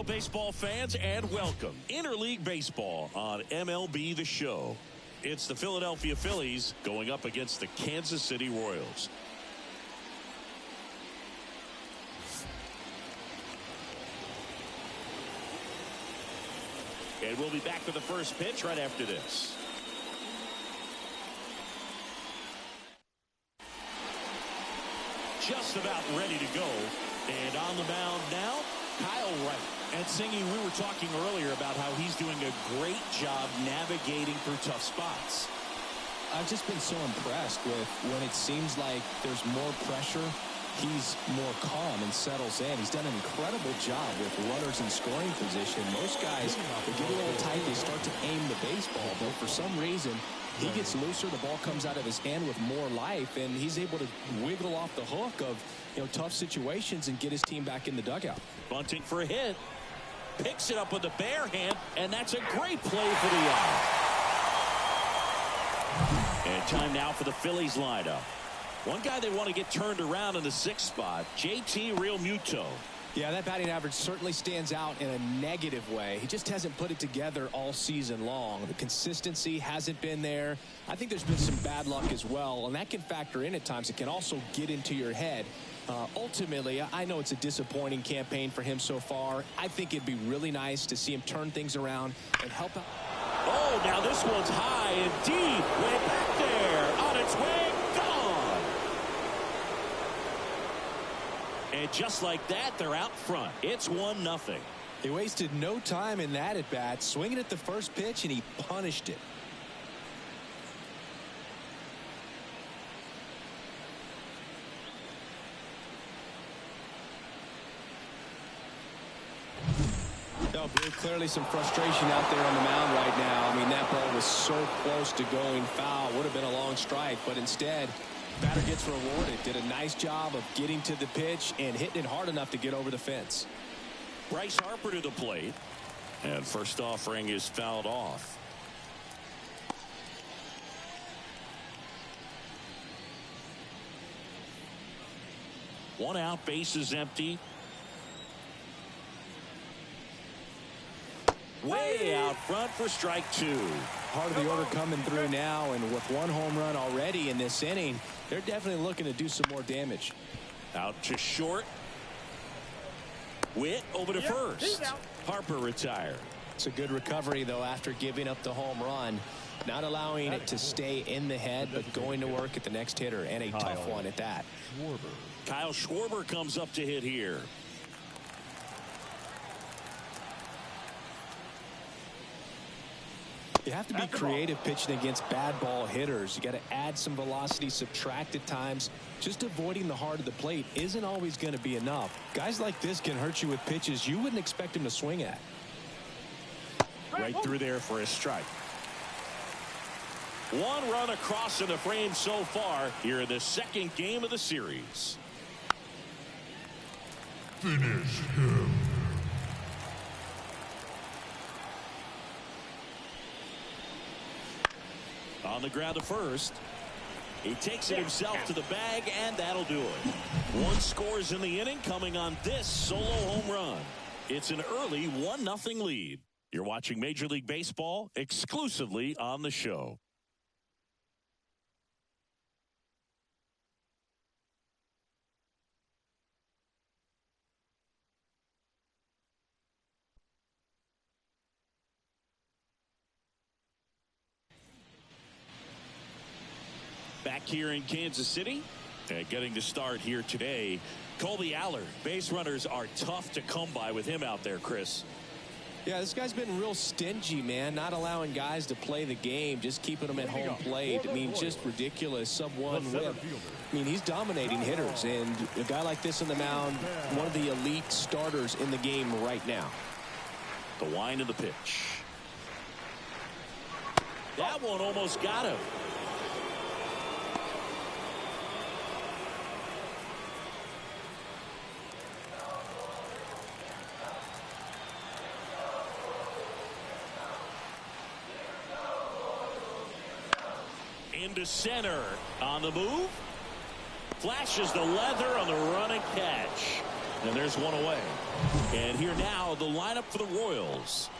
baseball fans, and welcome. Interleague Baseball on MLB The Show. It's the Philadelphia Phillies going up against the Kansas City Royals. And we'll be back with the first pitch right after this. Just about ready to go. And on the mound now, Kyle Wright. And Singy, we were talking earlier about how he's doing a great job navigating through tough spots. I've just been so impressed with when it seems like there's more pressure, he's more calm and settles in. He's done an incredible job with runners in scoring position. Most guys, they get a little tight, they start to aim the baseball, but for some reason, he gets looser, the ball comes out of his hand with more life, and he's able to wiggle off the hook of tough situations and get his team back in the dugout. Bunting for a hit. Picks it up with the bare hand, and that's a great play for the out. And time now for the Phillies lineup. One guy they want to get turned around in the 6th spot, JT Realmuto. Yeah, that batting average certainly stands out in a negative way. He just hasn't put it together all season long. The consistency hasn't been there. I think there's been some bad luck as well, and that can factor in at times. It can also get into your head. Ultimately, I know it's a disappointing campaign for him so far. I think it'd be really nice to see him turn things around and help out. Oh, now this one's high and deep. Way back there. On its way. Gone. And just like that, they're out front. It's 1-0. He wasted no time in that at bat, swinging at the first pitch, and he punished it. No, Blue, clearly some frustration out there on the mound right now. I mean, that ball was so close to going foul. Would have been a long strike, but instead, batter gets rewarded. Did a nice job of getting to the pitch and hitting it hard enough to get over the fence. Bryce Harper to the plate. And first offering is fouled off. One out, base is empty. Way out front for strike 2. Part of the order coming through now, and with 1 home run already in this inning, they're definitely looking to do some more damage. Out to short. Witt over to first. Harper retired. It's a good recovery, though, after giving up the home run. Not allowing it to stay in the head, but going to work at the next hitter, and a tough one at that. Kyle Schwarber comes up to hit here. You have to be creative pitching against bad ball hitters. You got to add some velocity, subtract at times. Just avoiding the heart of the plate isn't always going to be enough. Guys like this can hurt you with pitches you wouldn't expect him to swing at. Right through there for a strike. 1 run across in the frame so far here in the 2nd game of the series. Finish him. On the ground to first. He takes it himself to the bag, and that'll do it. 1 scores in the inning, coming on this solo home run. It's an early 1-0 lead. You're watching Major League Baseball exclusively on the show. Back here in Kansas City, and getting to start here today, Colby Allard. Base runners are tough to come by with him out there, Chris. Yeah, this guy's been real stingy, man. Not allowing guys to play the game, just keeping them at home plate. I mean, just ridiculous. Sub-1 whip. I mean, he's dominating hitters, and a guy like this on the mound, one of the elite starters in the game right now. The wind of the pitch. That one almost got him. Into center. On the move. Flashes the leather on the run and catch. And there's one away. And here now, the lineup for the Royals.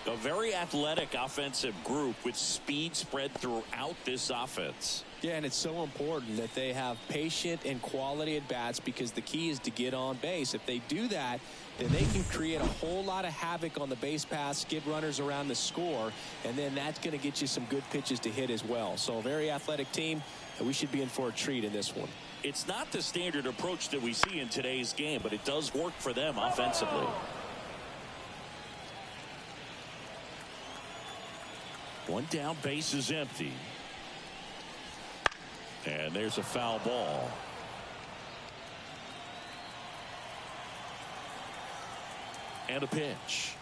A very athletic offensive group with speed spread throughout this offense. Yeah, and it's so important that they have patient and quality at bats because the key is to get on base. If they do that, then they can create a whole lot of havoc on the base paths, get runners around the score, and then that's going to get you some good pitches to hit as well. So a very athletic team, and we should be in for a treat in this one. It's not the standard approach that we see in today's game, but it does work for them offensively. One down, base is empty. And there's a foul ball. And a pitch.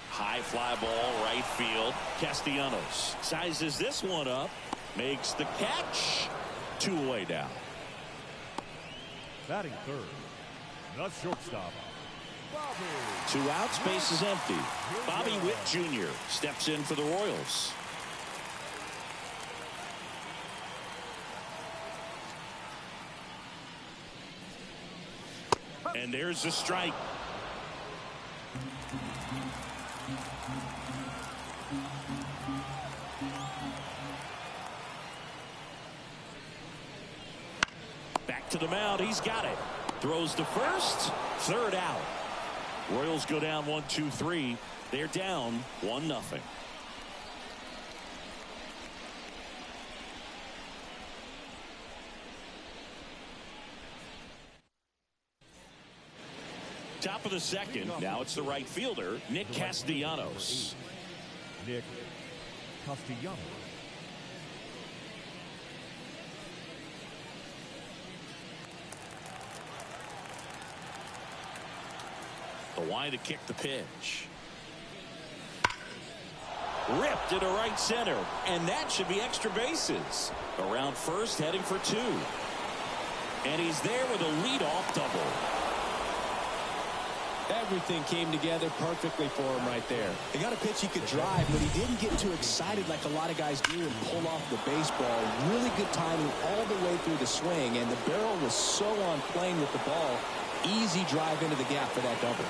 High fly ball, right field. Castellanos sizes this one up. Makes the catch. 2 away now. Batting third, the shortstop, Bobby. 2 outs, base is empty. Bobby Witt Jr. steps in for the Royals. And there's the strike. Back to the mound. He's got it. Throws to first. Third out. Royals go down 1-2-3. They're down 1-0. Top of the second. Now it's the right fielder, Nick Castellanos. Nick Castellanos. The line to kick the pitch. Ripped to right center. And that should be extra bases. Around first, heading for 2. And he's there with a leadoff double. Everything came together perfectly for him right there. He got a pitch he could drive, but he didn't get too excited like a lot of guys do and pull off the baseball. Really good timing all the way through the swing, and the barrel was so on plane with the ball. Easy drive into the gap for that double.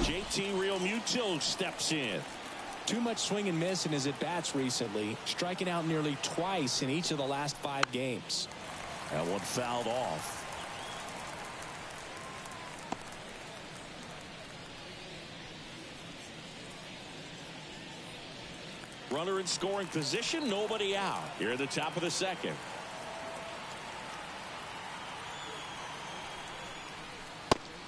JT Realmuto steps in. Too much swing and miss in his at-bats recently, striking out nearly twice in each of the last 5 games. That one fouled off. Runner in scoring position, nobody out. Here at the top of the second.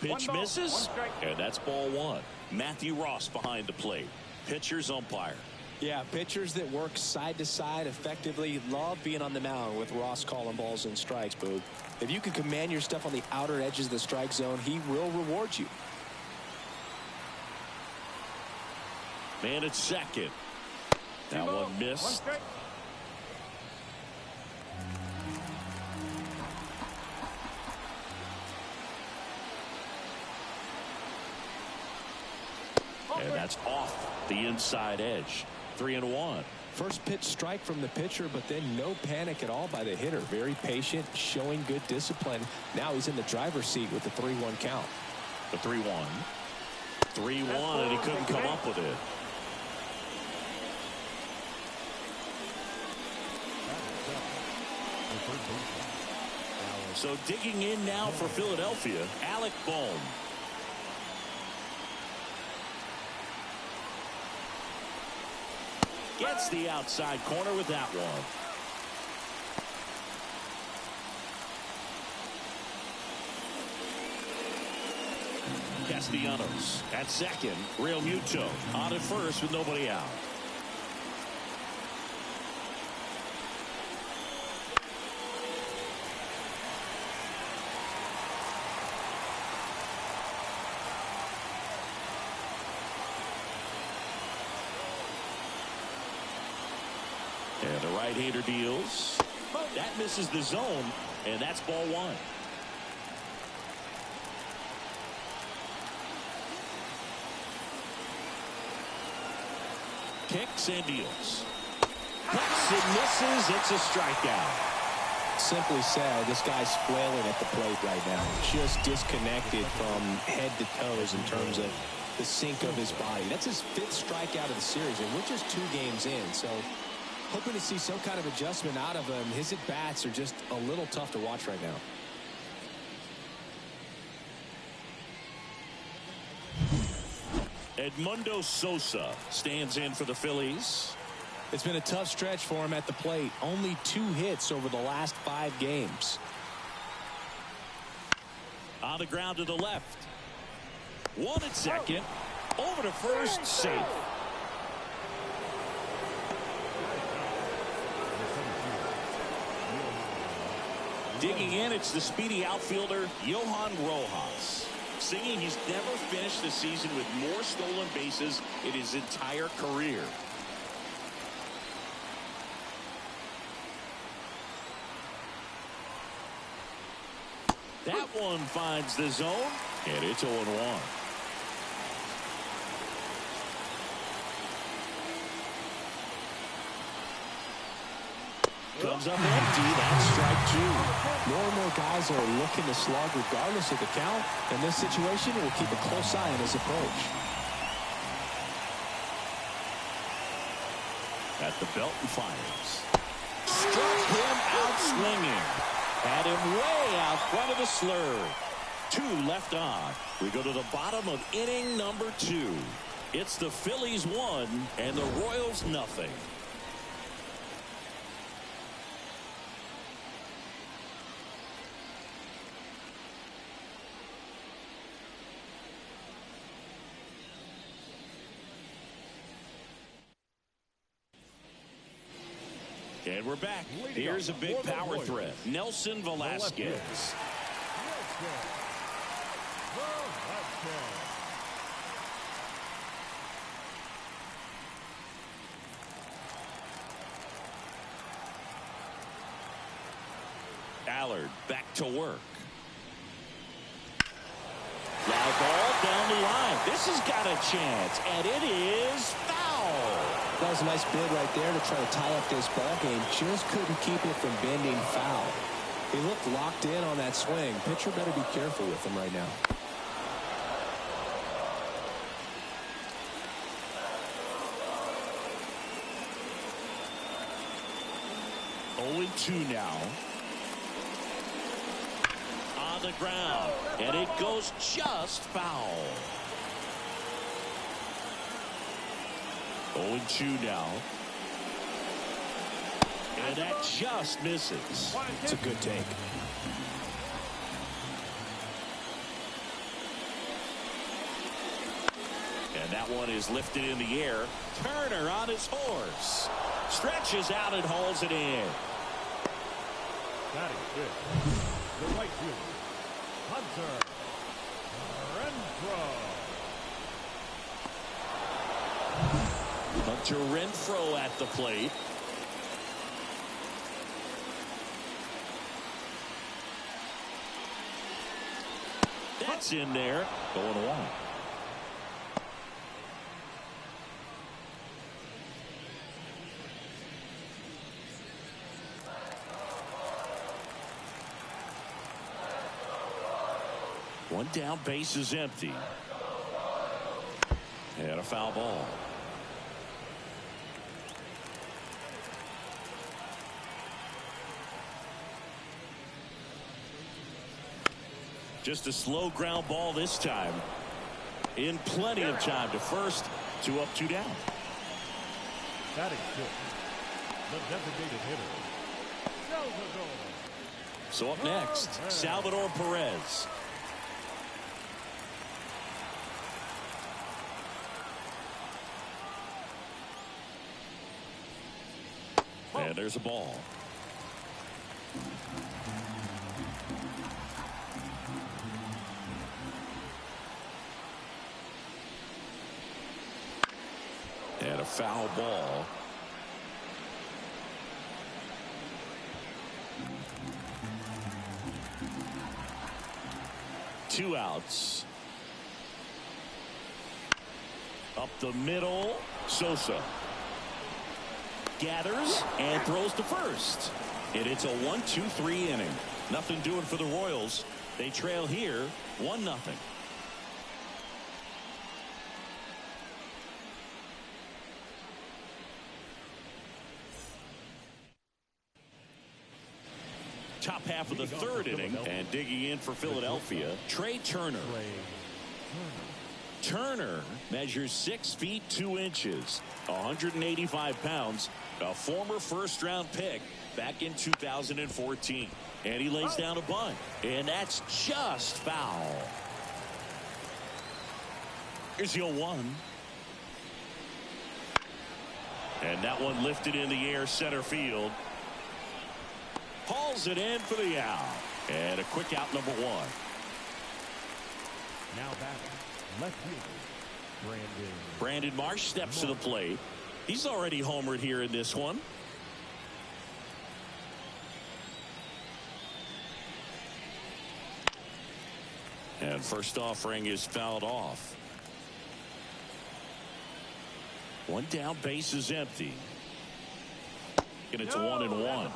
Pitch misses, and that's ball 1. Matthew Ross behind the plate. Pitcher's umpire. Yeah, pitchers that work side to side effectively love being on the mound with Ross calling balls and strikes, Boog. If you can command your stuff on the outer edges of the strike zone, he will reward you. Man at second. That one missed. And that's off the inside edge. 3-1. First pitch strike from the pitcher, but then no panic at all by the hitter. Very patient, showing good discipline. Now he's in the driver's seat with the 3-1 count. The 3-1. 3-1, and he couldn't come up with it. So digging in now for Philadelphia, Alec Bohm. Gets the outside corner with that one. Castellanos at second. Realmuto on at first with nobody out. And the right-hander deals. That misses the zone, and that's ball 1. Kicks and deals. Cuts and misses. It's a strikeout. Simply said, this guy's flailing at the plate right now. Just disconnected from head to toes in terms of the sink of his body. That's his 5th strikeout of the series, and we're just 2 games in. So hoping to see some kind of adjustment out of him. His at-bats are just a little tough to watch right now. Edmundo Sosa stands in for the Phillies. It's been a tough stretch for him at the plate. Only 2 hits over the last 5 games. On the ground to the left. 1 at second. Over to first. Safe. Digging in, it's the speedy outfielder, Johan Rojas. Singing he's never finished a season with more stolen bases in his entire career. That one finds the zone, and it's 0-1. Comes up empty. That's strike 2. More and more guys are looking to slug regardless of the count. In this situation, we'll keep a close eye on his approach. At the belt and fires. Struck him out swinging. Had him way out front of the slur. 2 left on. We go to the bottom of inning number 2. It's the Phillies 1 and the Royals nothing. And we're back. Here's a big power threat. Nelson Velasquez. Allard back to work. Fly ball down the line. This has got a chance, and it is foul. That was a nice bid right there to try to tie up this ball game. Just couldn't keep it from bending foul. He looked locked in on that swing. Pitcher better be careful with him right now. Oh, 0-2 now. On the ground, and it goes just foul. 0-2 now. And that just misses. It's a good take. And that one is lifted in the air. Turner on his horse. Stretches out and hauls it in. That is good. The right fielder, Hunter Renfroe. Hunter Renfroe at the plate. That's in there. Going 1. One down, base is empty. And a foul ball. Just a slow ground ball this time. In plenty of time to first. 2 up, 2 down. That is good. The designated hitter, Salvador. So up next, Salvador Perez. And there's a ball. And a foul ball. Two outs. Up the middle, Sosa. gathers and throws to first. And it's a 1-2-3 inning. Nothing doing for the Royals. They trail here 1-0. Top half of the third inning, and digging in for Philadelphia, Trey Turner. Turner measures 6 feet 2 inches, 185 pounds, a former first-round pick back in 2014. And he lays down a bunt, and that's just foul. Here's the 0-1. And that one lifted in the air center field. Hauls it in for the out. And a quick out, number 1. Now batting, left fielder, Brandon Marsh steps to the plate. He's already homered here in this one. And first offering is fouled off. One down, base is empty. And it's 1-1.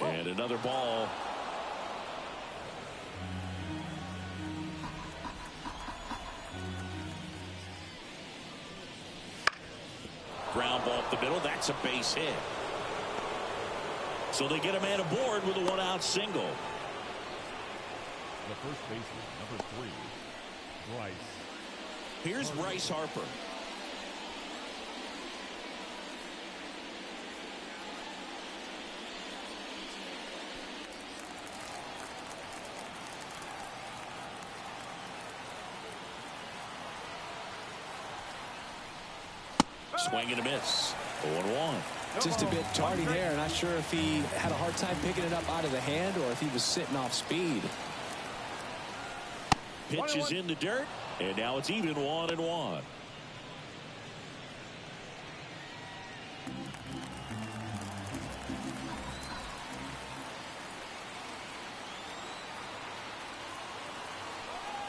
And another ball. Ground ball up the middle. That's a base hit. So they get a man aboard with a 1-out single. The first baseman, number 3, Bryce. Here's Bryce Harper. Swing and a miss. 0-1. Just a bit tardy there. Not sure if he had a hard time picking it up out of the hand or if he was sitting off speed. Pitch is in the dirt, and now it's even 1-1.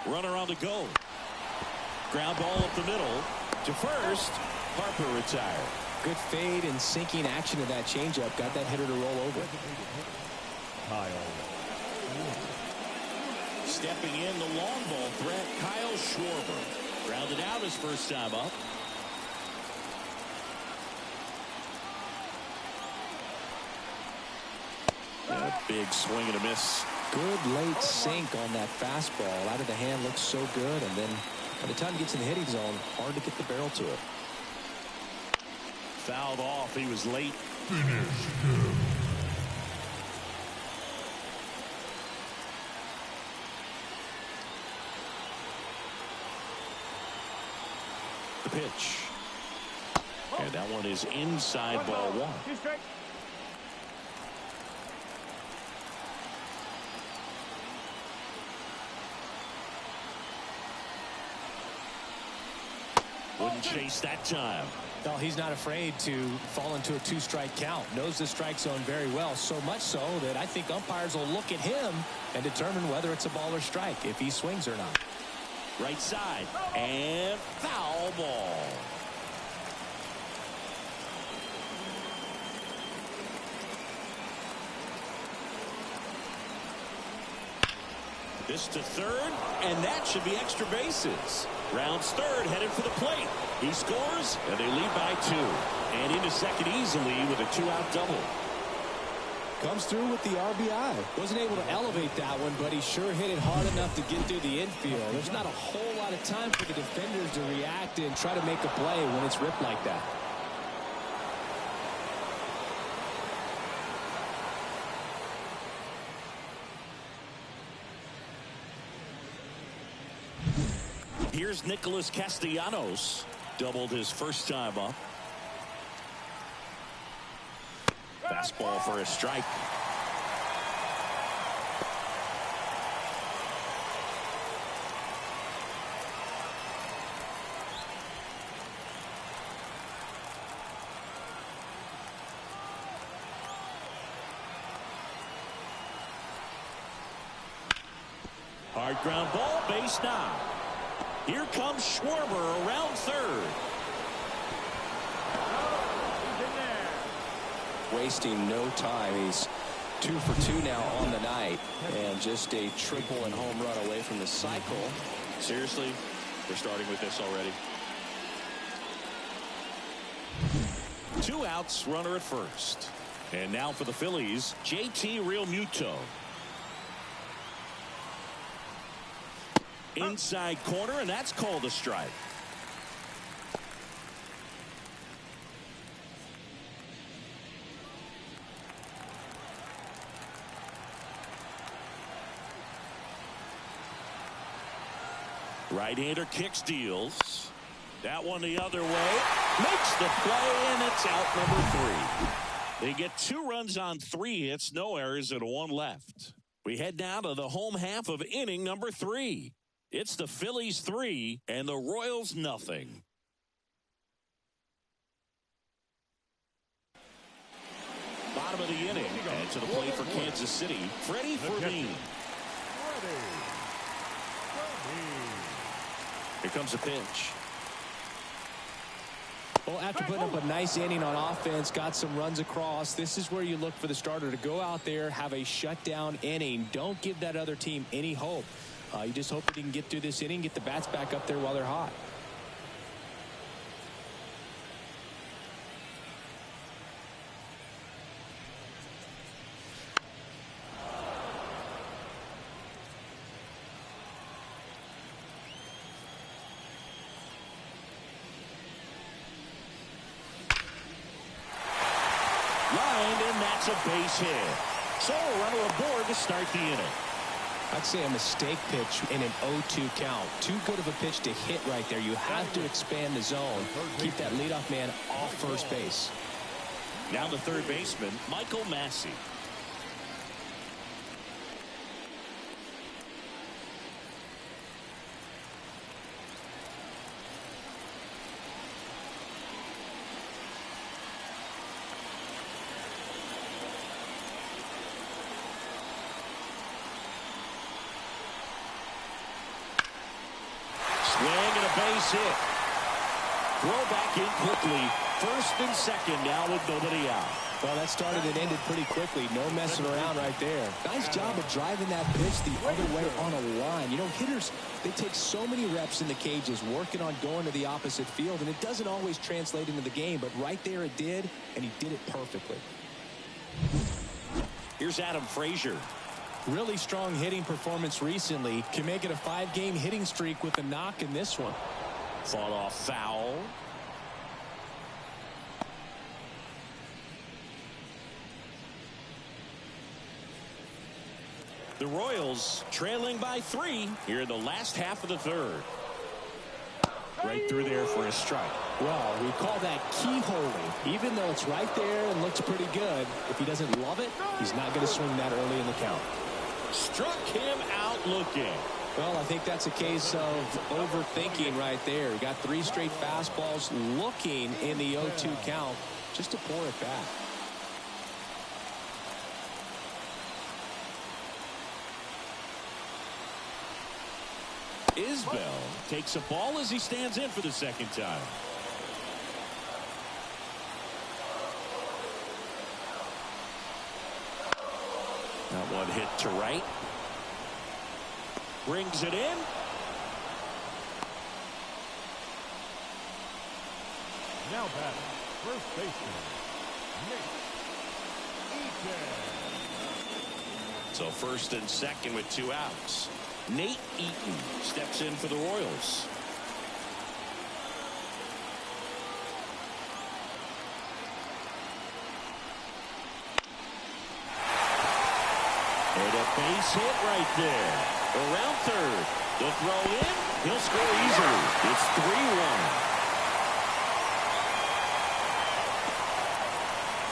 Runner on the go. Ground ball up the middle to first. Harper retired. Good fade and sinking action of that changeup. Got that hitter to roll over. Kyle. Stepping in, the long ball threat, Kyle Schwarber. Grounded out his first time up. And a big swing and a miss. Good late sink on that fastball. Out of the hand, looks so good. And then by the time he gets in the hitting zone, hard to get the barrel to it. Fouled off. He was late. The pitch. And that one is inside ball 1. Wouldn't chase that time. No, he's not afraid to fall into a 2-strike count. Knows the strike zone very well, so much so that I think umpires will look at him and determine whether it's a ball or strike, if he swings or not. Right side, and foul ball. This to third, and that should be extra bases. Rounds third, headed for the plate. He scores, and they lead by 2. And into second easily with a 2-out double. Comes through with the RBI. Wasn't able to elevate that one, but he sure hit it hard enough to get through the infield. There's not a whole lot of time for the defenders to react and try to make a play when it's ripped like that. Here's Nicholas Castellanos. Doubled his first time up. Fastball for a strike. Hard ground ball, base knock. Here comes Schwarber around third. Wasting no time. He's 2 for 2 now on the night, and just a triple and home run away from the cycle. Seriously, they're starting with this already. 2 outs, runner at first. And now for the Phillies, JT Realmuto. Inside corner, and that's called a strike. Right-hander kicks, deals. That one the other way. Makes the play, and it's out number 3. They get 2 runs on 3 hits, no errors, and 1 left. We head now to the home half of inning number 3. It's the Phillies 3 and the Royals nothing. Bottom of the inning, and to the plate for Kansas City, Freddie Fermin. Here comes a pitch. Well, after putting up a nice inning on offense, got some runs across, this is where you look for the starter to go out there, have a shutdown inning. Don't give that other team any hope. You just hope that he can get through this inning, get the bats back up there while they're hot. And that's a base hit. So a runner aboard to start the inning. I'd say a mistake pitch in an 0-2 count. Too good of a pitch to hit right there. You have to expand the zone. Keep that leadoff man off first base. Now the third baseman, Michael Massey. Swing and a base hit. Throw back in quickly. First and second now with nobody out. Well, that started and ended pretty quickly. No messing around right there. Nice job of driving that pitch the other way on a line. You know, hitters, they take so many reps in the cages working on going to the opposite field, and it doesn't always translate into the game, but right there it did, and he did it perfectly. Here's Adam Frazier. Really strong hitting performance recently. Can make it a 5-game hitting streak with a knock in this one. Fought off foul. The Royals trailing by 3 here in the last half of the third. Right through there for a strike. Well, we call that keyholing. Even though it's right there and looks pretty good, if he doesn't love it, he's not going to swing that early in the count. Struck him out looking. Well, I think that's a case of overthinking right there. He got 3 straight fastballs looking in the 0-2 count just to pour it back. Isbell takes a ball as he stands in for the second time. That one hit to right. Brings it in. Now batting, first baseman, Nate Eaton. So first and second with 2 outs. Nate Eaton steps in for the Royals. And a base hit right there. Around third. The throw in. He'll score easily. It's 3-1.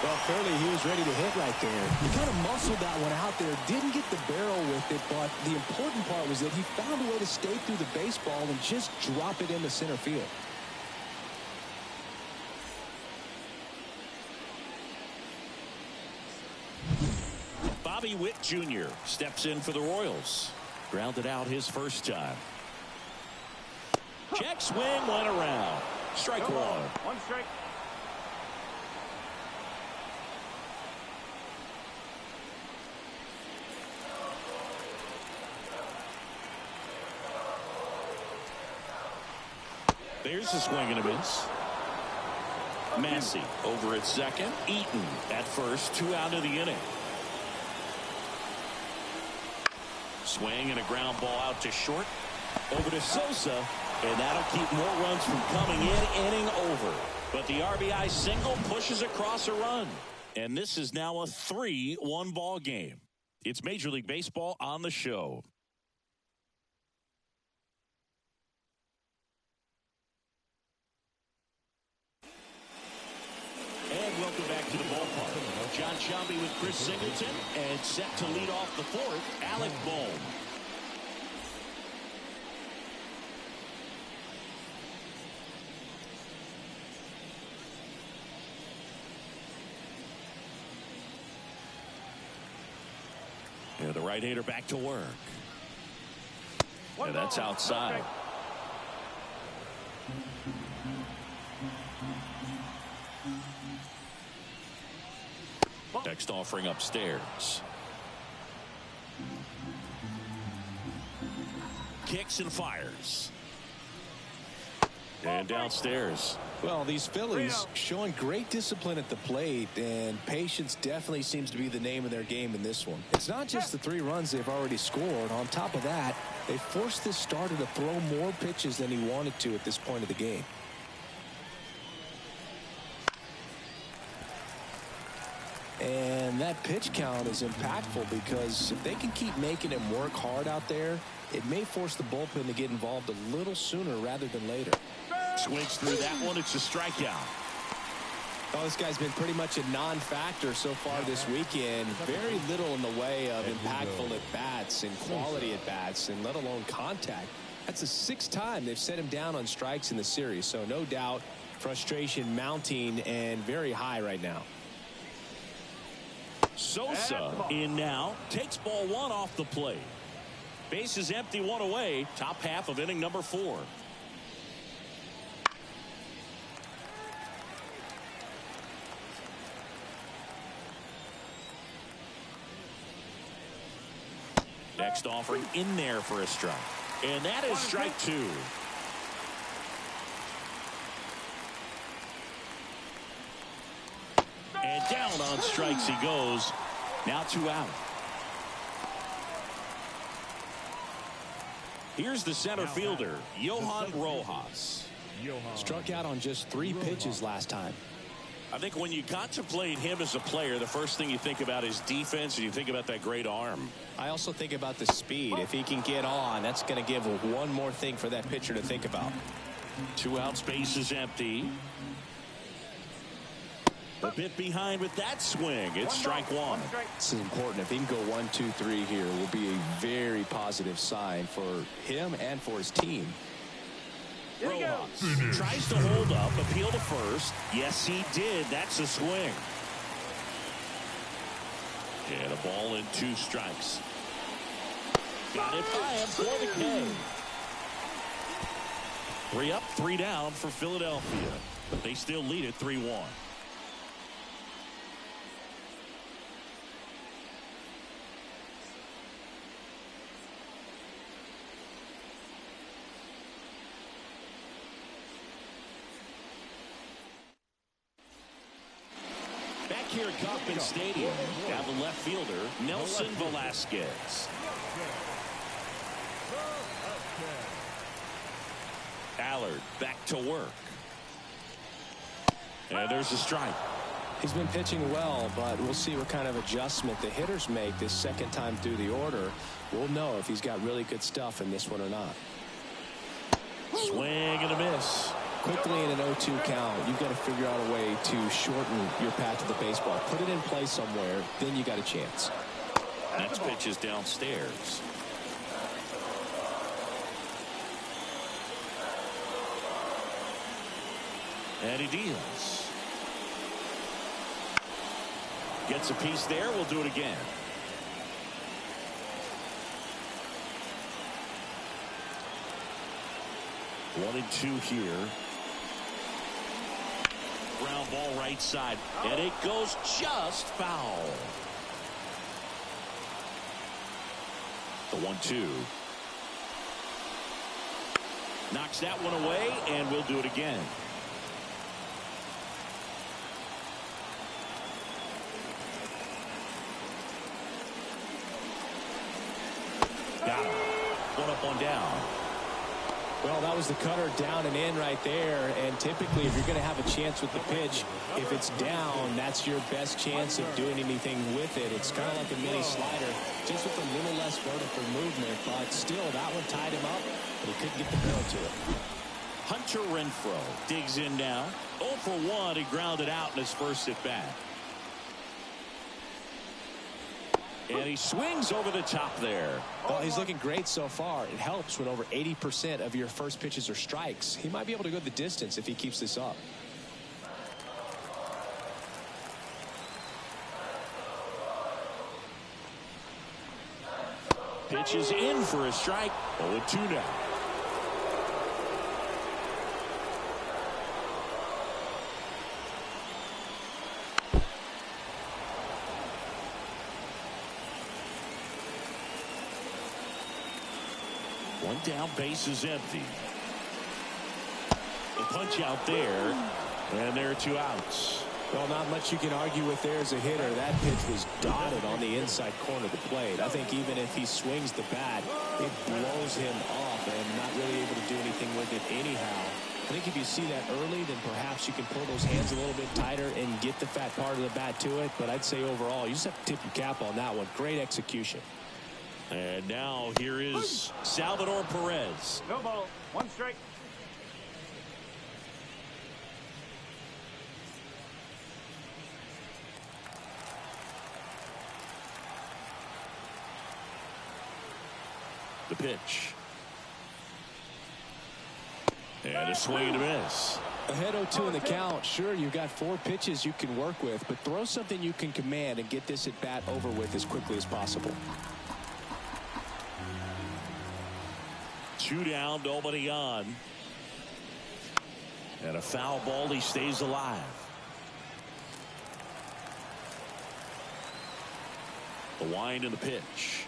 Well, clearly he was ready to hit right there. He kind of muscled that one out there. Didn't get the barrel with it, but the important part was that he found a way to stay through the baseball and just drop it into center field. Bobby Witt Jr. steps in for the Royals. Grounded out his first time. Check swing went around. Strike one. One strike. There's a swing and a miss. Massey over at second. Eaton at first. 2 out of the inning. Swing and a ground ball out to short. Over to Sosa. And that'll keep more runs from coming in. Inning over. But the RBI single pushes across a run. And this is now a 3-1 ball game. It's Major League Baseball on the show. And welcome back to the ballpark. John Shelby with Chris Singleton, and set to lead off the fourth, Alec Bohm. And the right-hander back to work. And that's outside. Next offering upstairs. Kicks and fires. And downstairs. Well, these Phillies showing great discipline at the plate, and patience definitely seems to be the name of their game in this one. It's not just the 3 runs they've already scored. On top of that, they forced this starter to throw more pitches than he wanted to at this point of the game. And that pitch count is impactful because if they can keep making him work hard out there, it may force the bullpen to get involved a little sooner rather than later. Swings through that one. It's a strikeout. Oh, this guy's been pretty much a non-factor so far this weekend. Very little in the way of impactful at-bats and quality at-bats, and let alone contact. That's the 6th time they've set him down on strikes in the series. So no doubt frustration mounting and very high right now. Sosa in now. Takes ball 1 off the plate. Base is empty, 1 away. Top half of inning number 4. Next offering in there for a strike. And that is strike 2. And down on strikes he goes. Now 2 out. Here's the center fielder, Johan Rojas. Struck out on just 3 pitches last time. I think when you contemplate him as a player, the first thing you think about is defense, and you think about that great arm. I also think about the speed. If he can get on, that's going to give one more thing for that pitcher to think about. 2 outs, base is empty. A bit behind with that swing. It's strike 1. This is important. If he can go 1, 2, 3 here, will be a very positive sign for him and for his team. Rojas tries to hold up, appeal to first. Yes, he did. That's a swing. And a ball and 2 strikes. Got it by him for the K. 3 up, 3 down for Philadelphia. But they still lead it 3-1. Here at Kauffman Stadium, down the left fielder, Nelson Velasquez. Allard back to work. And there's a strike. He's been pitching well, but we'll see what kind of adjustment the hitters make this second time through the order. We'll know if he's got really good stuff in this one or not. Swing and a miss. Quickly in an 0-2 count, you've got to figure out a way to shorten your path to the baseball. Put it in play somewhere, then you got a chance. Next pitch is downstairs. And he deals. Gets a piece there. We'll do it again. 1-2 here. Ground ball right side, and it goes just foul. The 1-2. Knocks that one away, and we'll do it again. Got him. One up, one down. Well, that was the cutter down and in right there. And typically, if you're going to have a chance with the pitch, if it's down, that's your best chance of doing anything with it. It's kind of like a mini slider, just with a little less vertical movement. But still, that one tied him up, but he couldn't get the barrel to it. Hunter Renfroe digs in now. 0 for 1. He grounded out in his first at bat. And he swings over the top there. Well, he's looking great so far. It helps when over 80% of your first pitches are strikes. He might be able to go the distance if he keeps this up. Pitch is in for a strike. 0-2 now. One down, base is empty. The punch out there, and there are 2 outs. Well, not much you can argue with there as a hitter. That pitch was dotted on the inside corner of the plate. I think even if he swings the bat, it blows him off and not really able to do anything with it anyhow. I think if you see that early, then perhaps you can pull those hands a little bit tighter and get the fat part of the bat to it. But I'd say overall, you just have to tip your cap on that one. Great execution. And now here is Salvador Perez. No ball. 1 strike. The pitch. And a swing and a miss. Ahead 0-2 in the count. Sure, you've got 4 pitches you can work with, but throw something you can command and get this at bat over with as quickly as possible. 2 down, nobody on. And a foul ball, he stays alive. The wind and the pitch.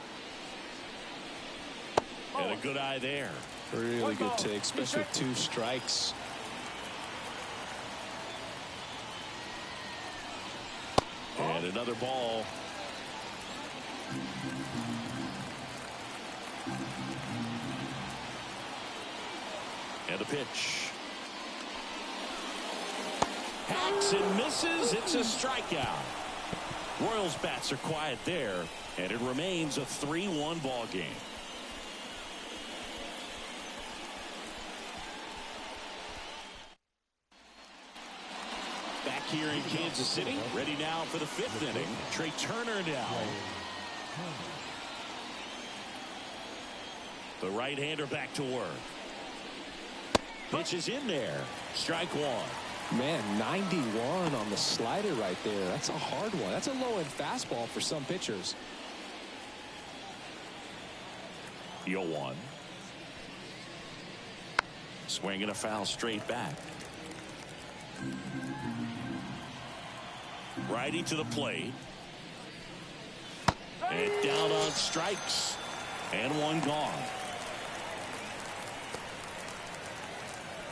And a good eye there. Really good take, especially with 2 strikes. And another ball. And a pitch. Hacks and misses. It's a strikeout. Royals bats are quiet there, and it remains a 3-1 ball game. Back here in Kansas City, ready now for the 5th inning. Trey Turner now. The right-hander back to work. Pitch is in there. Strike 1. Man, 91 on the slider right there. That's a hard one. That's a low-end fastball for some pitchers. 0-1. Swing and a foul straight back. Righty to the plate. And down on strikes. And 1 gone.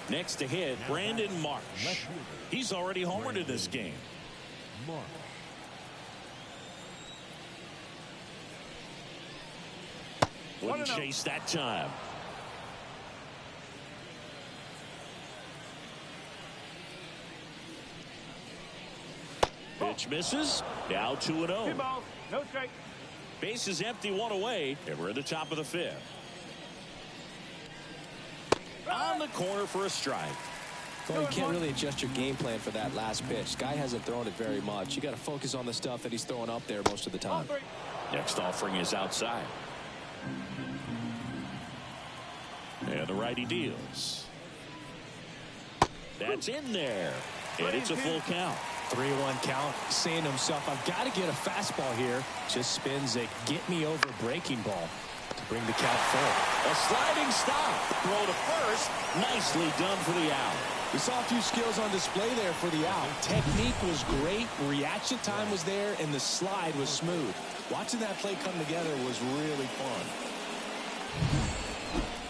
Next to hit, Brandon Marsh. He's already homered in this game. Wouldn't chase that time. Pitch misses. Now 2-0. 2 balls. No strike. Base is empty, 1 away, and we're at the top of the 5th. On the corner for a strike. Well, you can't really adjust your game plan for that last pitch. Guy hasn't thrown it very much. You got to focus on the stuff that he's throwing up there most of the time. Next offering is outside. And the righty deals. That's in there. And it's a full count. 3-1 count. Saying to himself, I've got to get a fastball here. Just spins a get me over breaking ball. to bring the count full. A sliding stop. Throw to first. Nicely done for the out. We saw a few skills on display there for the out. Technique was great, reaction time was there, and the slide was smooth. Watching that play come together was really fun.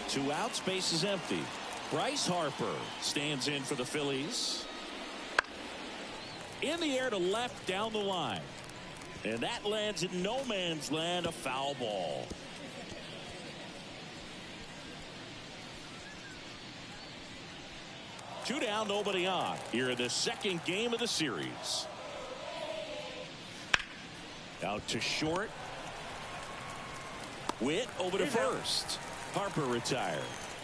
2 outs, base is empty. Bryce Harper stands in for the Phillies. In the air to left down the line. And that lands in no man's land, a foul ball. Two down, nobody on. Here in the second game of the series. Out to short. Witt over to first. Harper retired.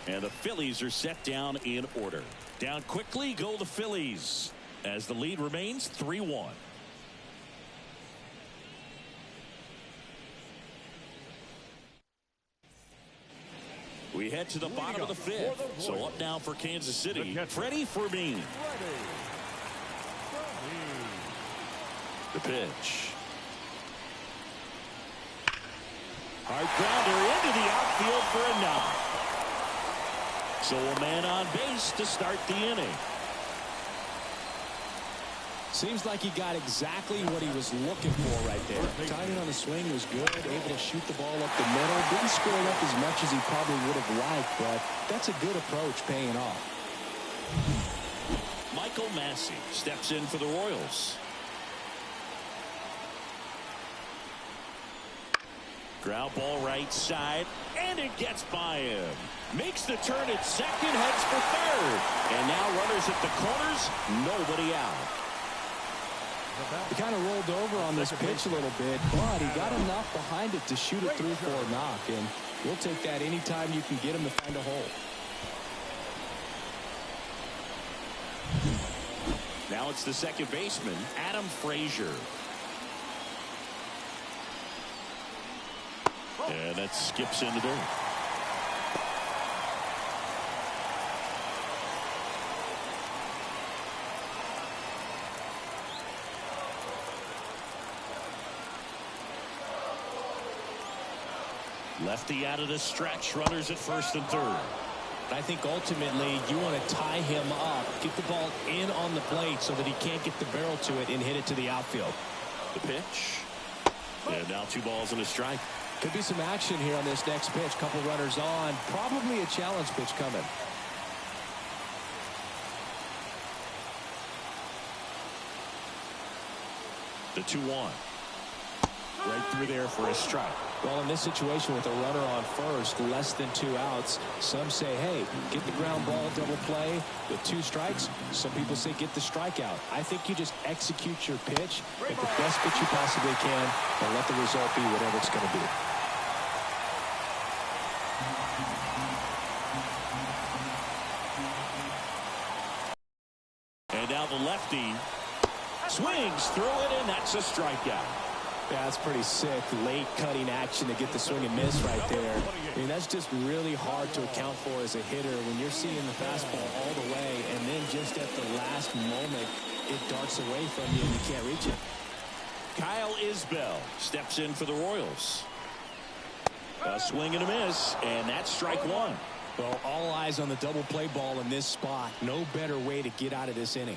And the Phillies are set down in order. Down quickly go the Phillies as the lead remains 3-1. We head to the bottom of the fifth. So up now for Kansas City, Freddie Fermin. The pitch. Hard grounder into the outfield for a knock. So a man on base to start the inning. Seems like he got exactly what he was looking for right there. Timing on the swing was good, able to shoot the ball up the middle. Didn't score it up as much as he probably would have liked, but that's a good approach paying off. Michael Massey steps in for the Royals. Ground ball right side, and it gets by him. Makes the turn at second, heads for third. And now runners at the corners, nobody out. He kind of rolled over on this pitch a little bit, but he got enough behind it to shoot it through for a knock, and we'll take that anytime you can get him to find a hole. Now it's the second baseman, Adam Frazier. And that skips into dirt. Lefty out of the stretch, runners at first and third. I think ultimately you want to tie him up, get the ball in on the plate so that he can't get the barrel to it and hit it to the outfield. The pitch. And now 2 balls and a strike. Could be some action here on this next pitch. Couple runners on. Probably a challenge pitch coming. The 2-1. Right through there for a strike. Well, in this situation with a runner on first, less than 2 outs, some say, hey, get the ground ball, double play with 2 strikes. Some people say get the strikeout. I think you just execute your pitch, make the best pitch you possibly can, and let the result be whatever it's going to be. And now the lefty swings through it, and that's a strikeout. Yeah, that's pretty sick. Late cutting action to get the swing and miss right there. I mean, that's just really hard to account for as a hitter when you're seeing the fastball all the way, and then just at the last moment, it darts away from you and you can't reach it. Kyle Isbell steps in for the Royals. A swing and a miss, and that's strike 1. Well, all eyes on the double play ball in this spot. No better way to get out of this inning.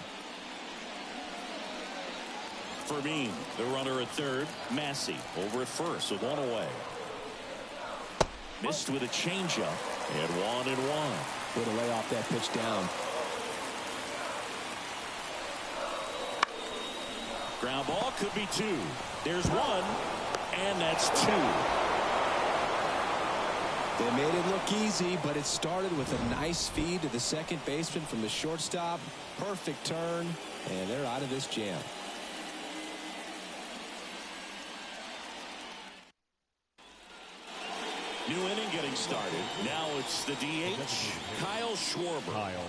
Fermin, the runner at third. Massey over at first with 1 away. Missed with a changeup, and 1-1. Way to lay off that pitch down. Ground ball could be 2. There's 1, and that's 2. They made it look easy, but it started with a nice feed to the second baseman from the shortstop. Perfect turn, and they're out of this jam. New inning getting started. Now it's the DH, Kyle Schwarber.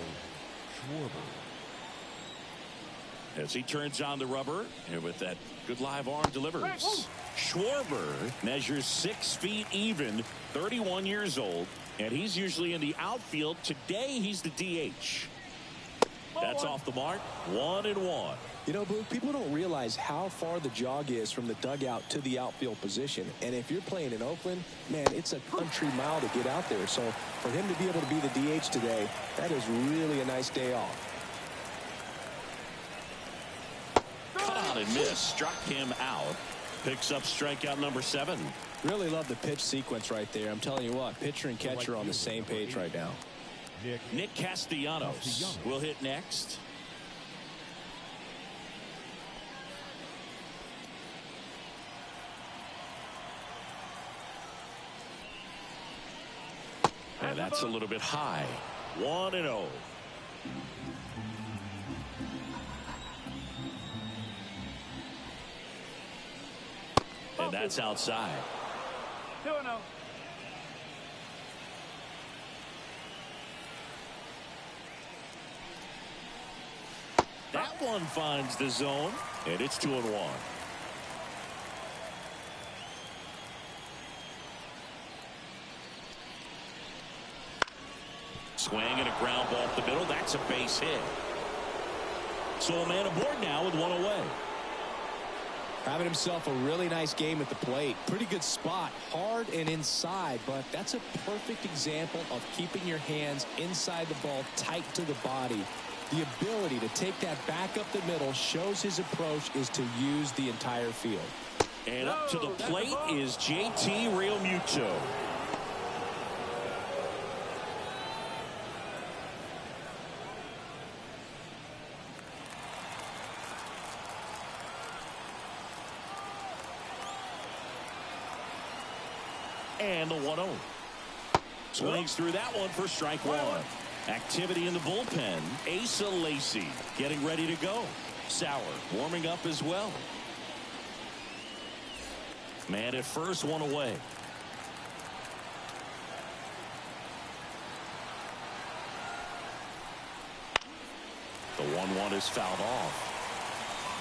As he turns on the rubber, and with that good live arm delivers. Schwarber measures 6 feet even, 31 years old, and he's usually in the outfield. Today he's the DH. That's off the mark. 1-1. You know, Blue, people don't realize how far the jog is from the dugout to the outfield position. And if you're playing in Oakland, man, it's a country mile to get out there. So for him to be able to be the DH today, that is really a nice day off. Cut out and miss. Struck him out. Picks up strikeout number 7. Really love the pitch sequence right there. I'm telling you what, pitcher and catcher are on the same page right now. Nick Castellanos will hit next. And that's a little bit high. 1-0. And that's outside. 2-0. That one finds the zone, and it's 2-1. Swing and a ground ball up the middle. That's a base hit. So a man aboard now with 1 away. Having himself a really nice game at the plate. Pretty good spot. Hard and inside, but that's a perfect example of keeping your hands inside the ball, tight to the body. The ability to take that back up the middle shows his approach is to use the entire field. And up to the plate is JT Realmuto. And the 1-0. Swings through that one for strike 1. Activity in the bullpen. Asa Lacy getting ready to go. Sauer warming up as well. Man at first, 1 away. The 1-1 is fouled off.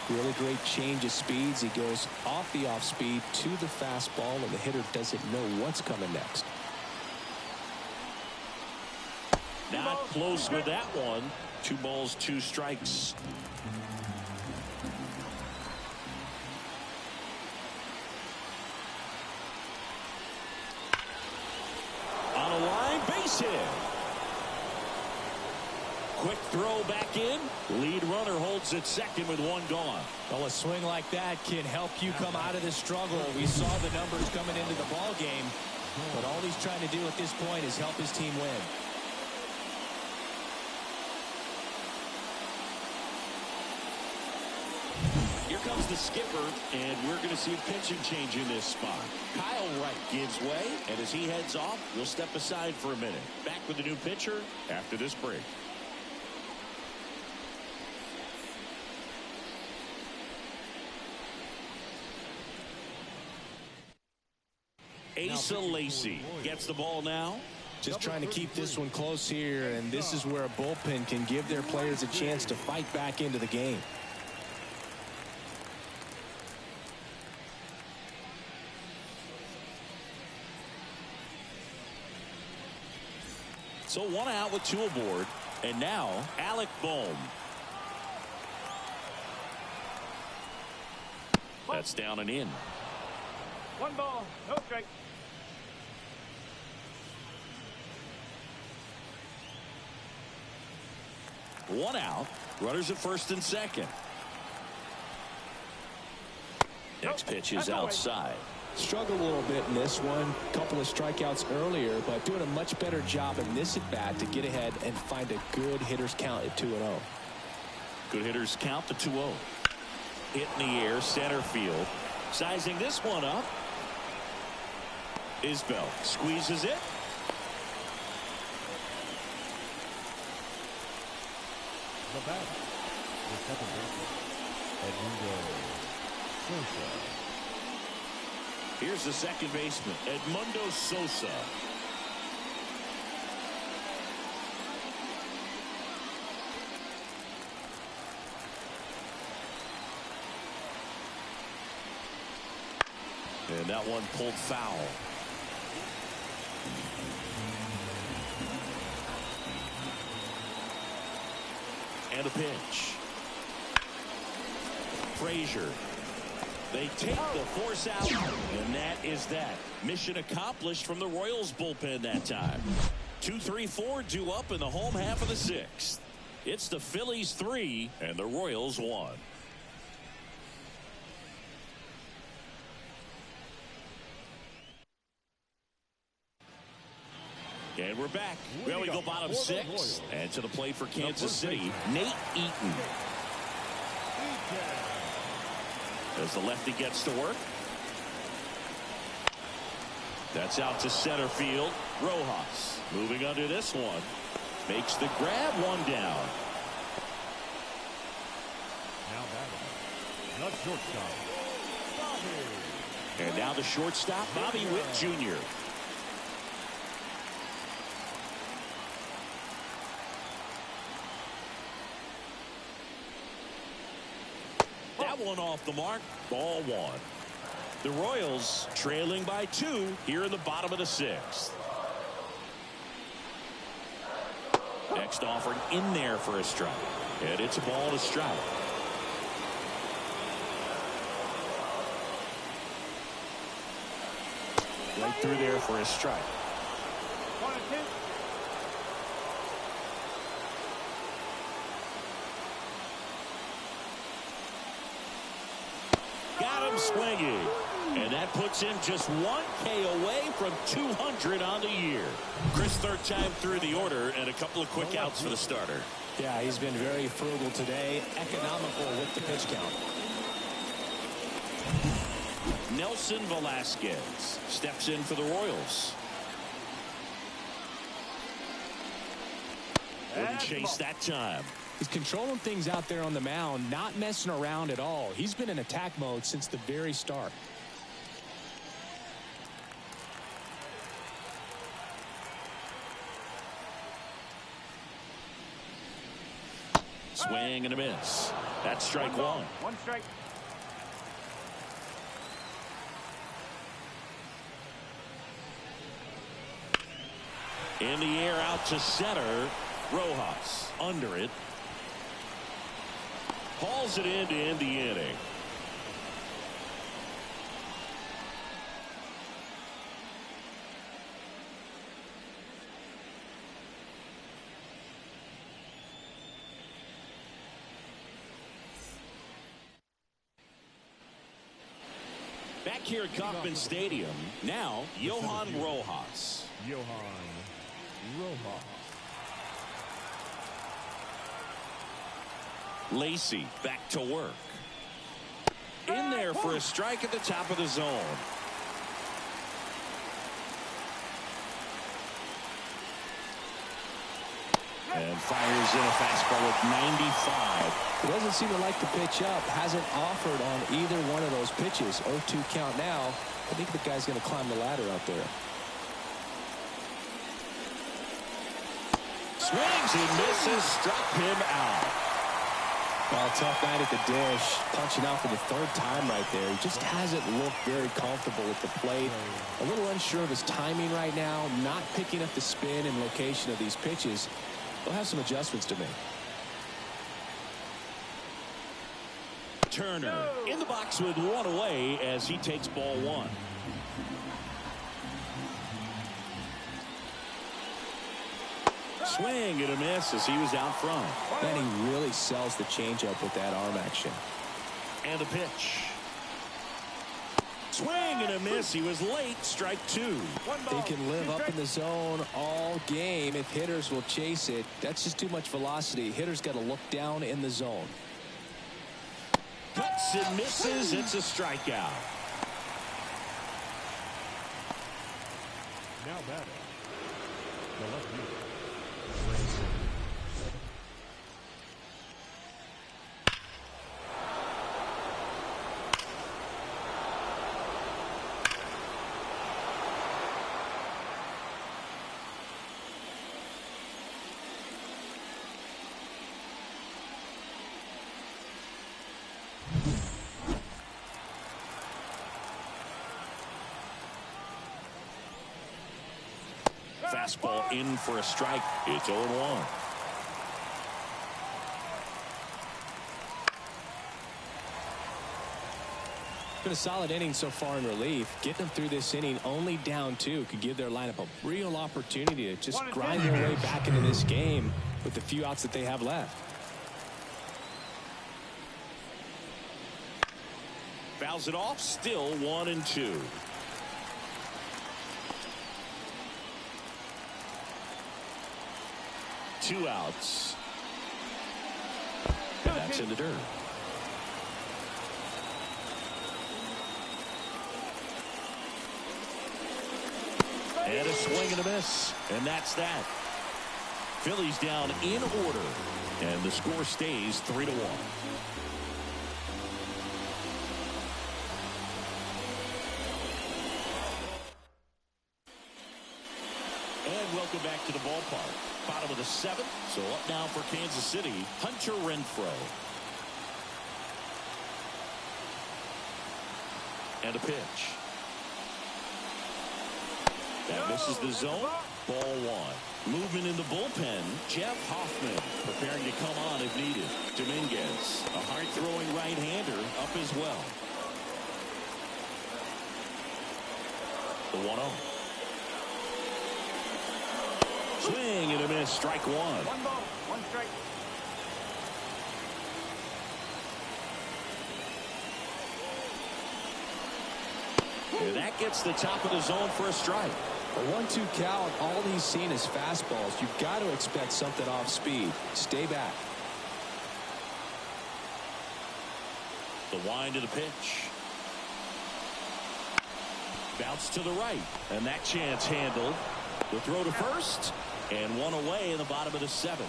Really great change of speeds. He goes off the off speed to the fastball, and the hitter doesn't know what's coming next. Not close with that one. 2 balls, 2 strikes. On a line, base hit. Quick throw back in. Lead runner holds at second with 1 gone. Well, a swing like that can help you come out of this struggle. We saw the numbers coming into the ball game, but all he's trying to do at this point is help his team win. Here comes the skipper, and we're going to see a pitching change in this spot. Kyle Wright gives way, and as he heads off, we'll step aside for a minute. Back with the new pitcher after this break. Asa Lacy gets the ball now. Just trying to keep this one close here, and this is where a bullpen can give their players a chance to fight back into the game. So 1 out with 2 aboard, and now Alec Bohm. That's down and in. 1 ball, no strike. One out. Runners at first and second. Next pitch is outside. Struggled a little bit in this one. Couple of strikeouts earlier, but doing a much better job in this at bat to get ahead and find a good hitter's count at 2-0. Good hitters count to 2-0. Hit in the air, center field. Sizing this one up. Isbell squeezes it. The batter, the second baseman, Edmundo Sosa. Here's the second baseman, Edmundo Sosa. And that one pulled foul. And a pitch. Frazier. They take the force out, and that is that. Mission accomplished from the Royals bullpen that time. 2-3-4 due up in the home half of the sixth. It's the Phillies 3 and the Royals 1. And we're back. Well, we go bottom six. And to the plate for Kansas City, Nate Eaton. As the lefty gets to work. That's out to center field. Rojas moving under this one. Makes the grab, one down. Now batting, the shortstop, Bobby. And now the shortstop, Bobby Witt Jr. That one off the mark. Ball one. The Royals trailing by 2 here in the bottom of the sixth. Next offering in there for a strike. And it's a ball to strike. Right through there for a strike. 1-2. Got him swinging. And that puts him just 1K away from 200 on the year. Chris, third time through the order, and a couple of quick outs for the starter. Yeah, he's been very frugal today. Economical with the pitch count. Nelson Velasquez steps in for the Royals. Wouldn't chase that time. He's controlling things out there on the mound, not messing around at all. He's been in attack mode since the very start. Swing and a miss. That's strike one. One strike. In the air out to center. Rojas under it. Hauls it in to end the inning. Back here at Kauffman Stadium, now Johan Rojas. Johan Rojas. Lacy back to work. In there for a strike at the top of the zone. And fires in a fastball with 95. He doesn't seem to like the pitch up. Hasn't offered on either one of those pitches. 0-2 count now. I think the guy's going to climb the ladder out there. Swings and misses. Struck him out. Well, tough night at the dish. Punching out for the third time right there. He just hasn't looked very comfortable at the plate. A little unsure of his timing right now. Not picking up the spin and location of these pitches. They'll have some adjustments to make. Turner in the box with one away as he takes ball one. Swing and a miss as he was out front. And he really sells the changeup with that arm action. And the pitch. Swing and a miss. He was late. Strike two. They can live up in the zone all game if hitters will chase it. That's just too much velocity. Hitters got to look down in the zone. Cuts and misses. It's a strikeout. Now batting, the left fielder. Fastball in for a strike. It's 0-1. Been a solid inning so far in relief. Getting them through this inning only down 2 could give their lineup a real opportunity to just grind their way back into this game with the few outs that they have left. Fouls it off. Still 1-2. Two outs. And that's in the dirt. And a swing and a miss. And that's that. Phillies down in order. And the score stays 3-1. And welcome back to the ballpark. Bottom of the 7th. So up now for Kansas City, Hunter Renfroe. And a pitch. That misses the zone. Ball 1. Movement in the bullpen. Jeff Hoffman preparing to come on if needed. Dominguez, a hard-throwing right-hander, up as well. The 1-0. Swing and a miss. Strike 1. 1 ball, 1 strike. And that gets the top of the zone for a strike. A 1-2 count. All he's seen is fastballs. You've got to expect something off speed. Stay back. The wind of the pitch. Bounce to the right. And that chance handled. The throw to first. And one away in the bottom of the 7th.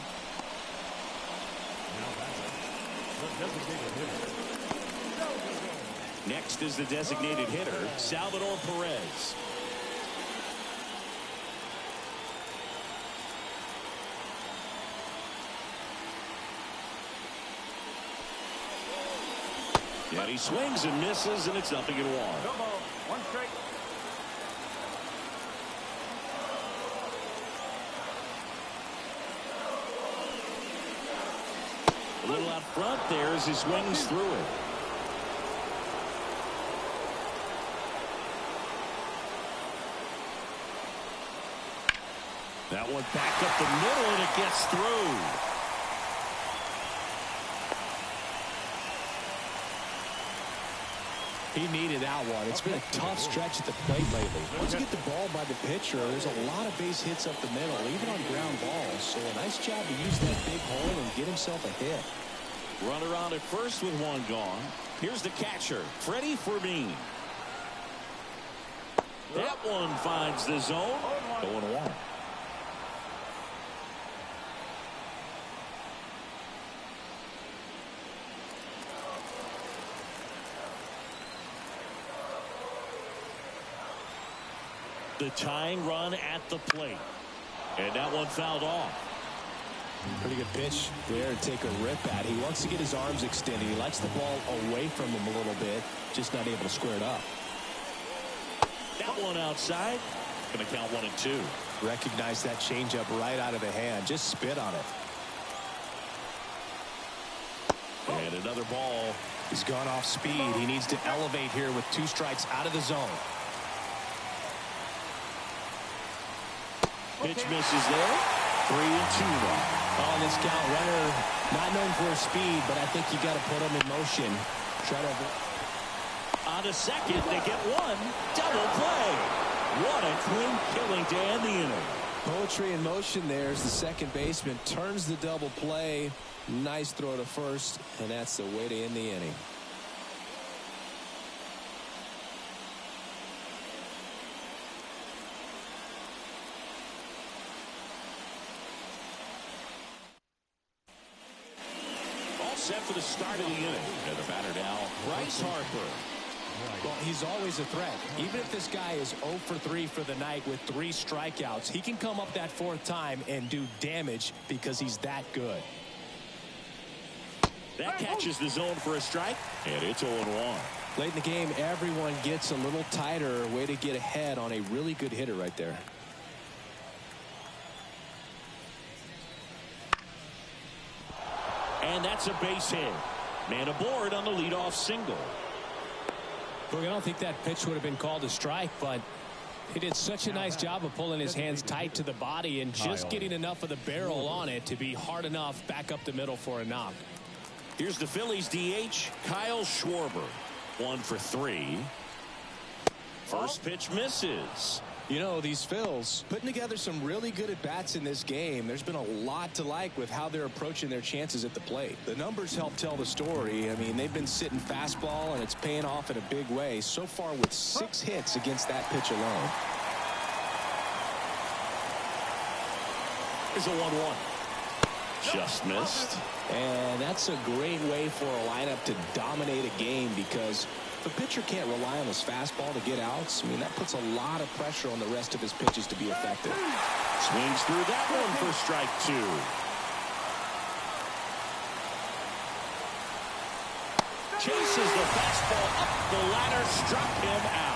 Next is the designated hitter, Salvador Perez. And he swings and misses, and it's 0-1. No ball, 1 strike. A little out front there as he swings through it. That one back up the middle, and it gets through. He needed that one. It's been a tough stretch at the plate lately. Once you get the ball by the pitcher, there's a lot of base hits up the middle, even on ground balls. So a nice job to use that big hole and get himself a hit. Runner on at first with one gone. Here's the catcher, Freddie Fermin. That one finds the zone. 0-1. The tying run at the plate. And that one fouled off. Pretty good pitch there to take a rip at. He wants to get his arms extended. He likes the ball away from him a little bit. Just not able to square it up. That one outside. Going to count 1-2. Recognize that changeup right out of the hand. Just spit on it. And another ball. He's gone off speed. He needs to elevate here with 2 strikes out of the zone. Pitch misses there. 3-2 now. On this count, runner not known for his speed, but I think you got to put him in motion. Try to. On to second, they get one. Double play. What a clean killing to end the inning. Poetry in motion there as the second baseman turns the double play. Nice throw to first, and that's the way to end the inning. Set for the start of the inning. And the batter now, Bryce Harper. Well, he's always a threat. Even if this guy is 0 for 3 for the night with 3 strikeouts, he can come up that 4th time and do damage because he's that good. That catches the zone for a strike, and it's 0-1. Late in the game, everyone gets a little tighter. Way to get ahead on a really good hitter right there. And that's a base hit. Man aboard on the leadoff single. Look, I don't think that pitch would have been called a strike, but he did such a nice job of pulling his hands tight to the body and just getting enough of the barrel on it to be hard enough back up the middle for a knock. Here's the Phillies DH, Kyle Schwarber. 1 for 3. First pitch misses. You know, these Phils putting together some really good at-bats in this game. There's been a lot to like with how they're approaching their chances at the plate. The numbers help tell the story. I mean, they've been sitting fastball, and it's paying off in a big way. So far with 6 hits against that pitch alone. Here's a 1-1. Just missed. And that's a great way for a lineup to dominate a game, because if a pitcher can't rely on his fastball to get outs, I mean, that puts a lot of pressure on the rest of his pitches to be effective. Swings through that one for strike 2. Chases the fastball up the ladder, struck him out.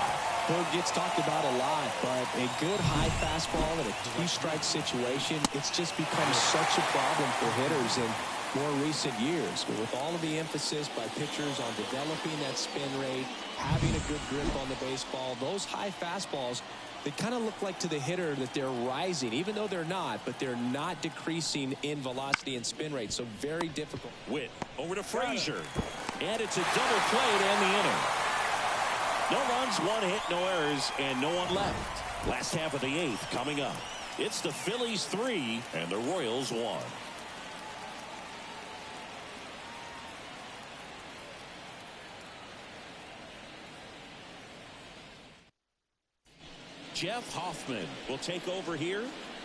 Bird gets talked about a lot, but a good high fastball in a 2-strike situation, it's just become such a problem for hitters in more recent years. But with all of the emphasis by pitchers on developing that spin rate, having a good grip on the baseball, those high fastballs, they kind of look like to the hitter that they're rising, even though they're not, but they're not decreasing in velocity and spin rate. So very difficult. Witt over to Frazier. And it's a double play to end the inning. No runs, 1 hit, no errors, and no one left. Last half of the 8th coming up. It's the Phillies 3 and the Royals 1. Jeff Hoffman will take over here.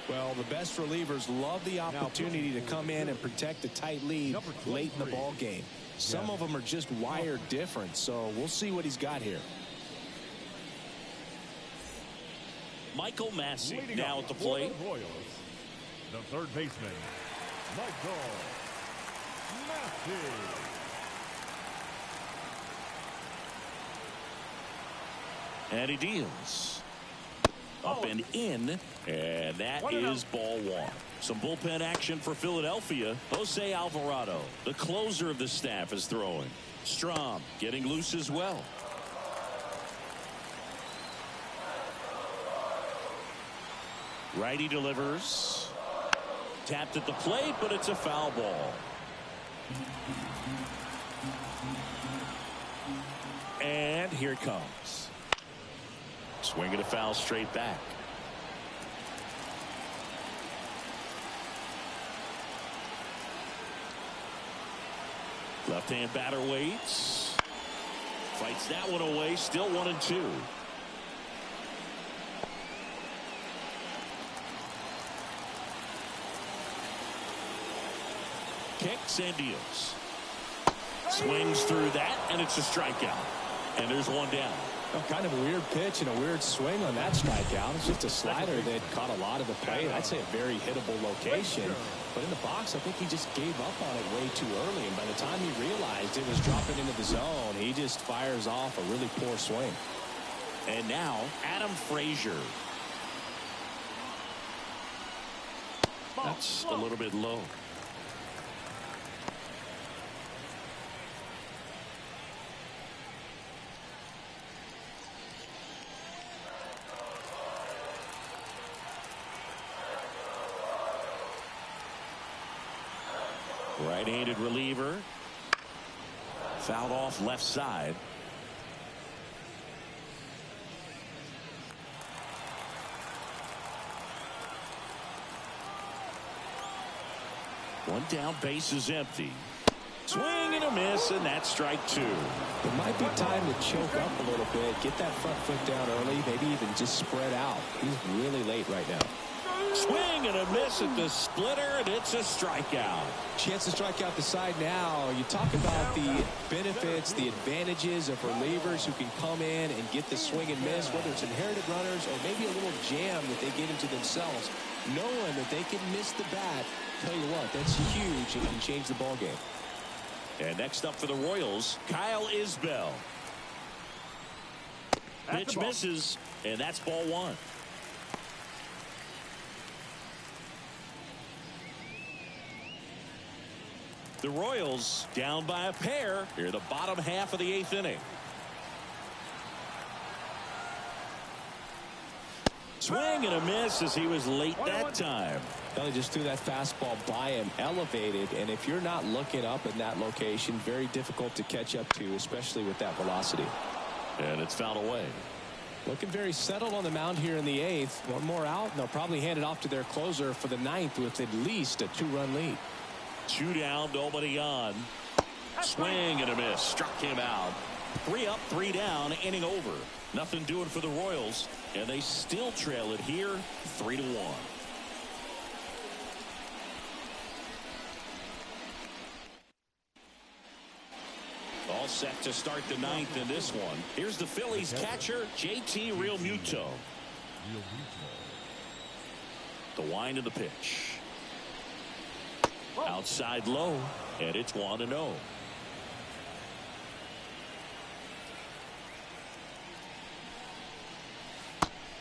Well, the best relievers love the opportunity to come in and protect a tight lead late in the ball game. Some of them are just wired different, so we'll see what he's got here. Michael Massey now at the plate. Royals, the third baseman, Michael Massey. And he deals. Up and in, and that is ball 1. Some bullpen action for Philadelphia. Jose Alvarado, the closer of the staff, is throwing. Strom getting loose as well. Righty delivers. Tapped at the plate, but it's a foul ball. And here it comes. Swinging a foul straight back. Left-hand batter waits. Fights that one away. Still 1-2. Kicks and deals. Swings through that, and it's a strikeout. And there's one down. Well, kind of a weird pitch and a weird swing on that strikeout. It's just a slider that caught a lot of the plate. I'd say a very hittable location. But in the box, I think he just gave up on it way too early. And by the time he realized it was dropping into the zone, he just fires off a really poor swing. And now, Adam Frazier. That's a little bit low. Right-handed reliever. Fouled off left side. One down, base is empty. Swing and a miss, and that's strike 2. It might be time to choke up a little bit, get that front foot down early, maybe even just spread out. He's really late right now. Swing and a miss at the splitter, and it's a strikeout. Chance to strike out the side now. You talk about the benefits, the advantages of relievers who can come in and get the swing and miss, whether it's inherited runners or maybe a little jam that they get into themselves. Knowing that they can miss the bat, tell you what, that's huge and can change the ball game. And next up for the Royals, Kyle Isbell. Pitch misses, and that's ball 1. The Royals down by a pair here in the bottom half of the 8th inning. Swing and a miss as he was late that time. Well, he just threw that fastball by him, elevated, and if you're not looking up in that location, very difficult to catch up to, especially with that velocity. And it's fouled away. Looking very settled on the mound here in the 8th. One more out, and they'll probably hand it off to their closer for the 9th with at least a 2-run lead. 2 down, nobody on. Swing and a miss. Struck him out. 3 up, 3 down, inning over. Nothing doing for the Royals, and they still trail it here 3-1. All set to start the 9th in this one. Here's the Phillies catcher, JT Realmuto. The wind of the pitch. Outside low, and it's 1-0.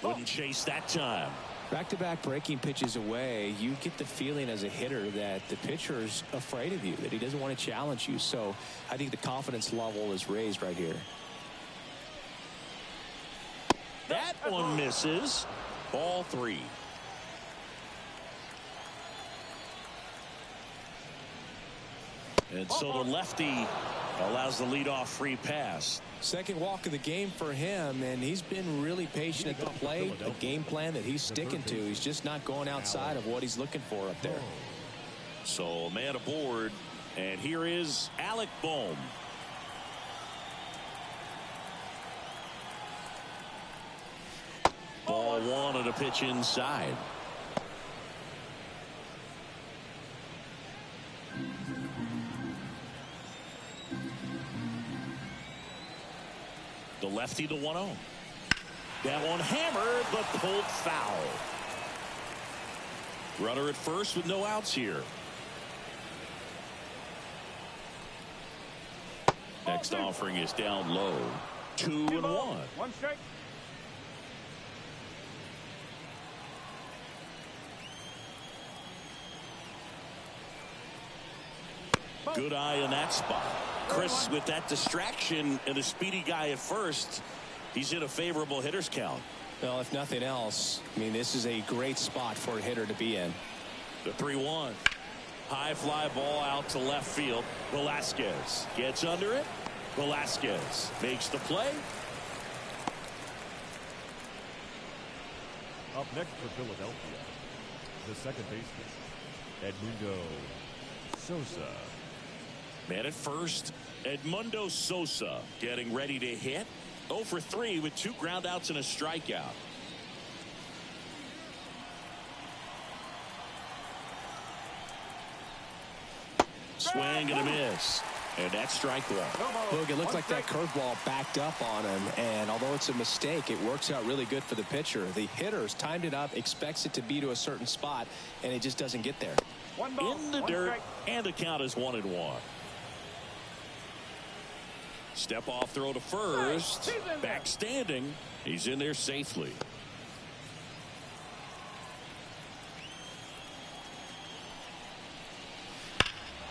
Wouldn't chase that time. Back-to-back breaking pitches away, you get the feeling as a hitter that the pitcher's afraid of you, that he doesn't want to challenge you. So I think the confidence level is raised right here. That one misses. Ball 3. And so the lefty allows the leadoff free pass. Second walk of the game for him, and he's been really patient at the plate. A game plan that he's sticking to. He's just not going outside of what he's looking for up there. So a man aboard, and here is Alec Bohm. Ball 1 and a pitch inside. The lefty, the 1-0. That one hammered, but pulled foul. Runner at first with no outs here. Next offering is down low. 2-1. 1 strike. Good eye in that spot. Chris with that distraction and a speedy guy at first. He's in a favorable hitter's count. Well, if nothing else, I mean, this is a great spot for a hitter to be in. The 3-1. High fly ball out to left field. Velasquez gets under it. Velasquez makes the play. Up next for Philadelphia, the second baseman, Edmundo Sosa. Man at first, Edmundo Sosa getting ready to hit. 0 for 3 with 2 groundouts and a strikeout. Swing and a miss. And that's strike 1. Look, it looked like that curveball backed up on him, and although it's a mistake, it works out really good for the pitcher. The hitter's timed it up, expects it to be to a certain spot, and it just doesn't get there. In the dirt, and the count is 1-1. Step off throw to first. Back standing. He's in there safely.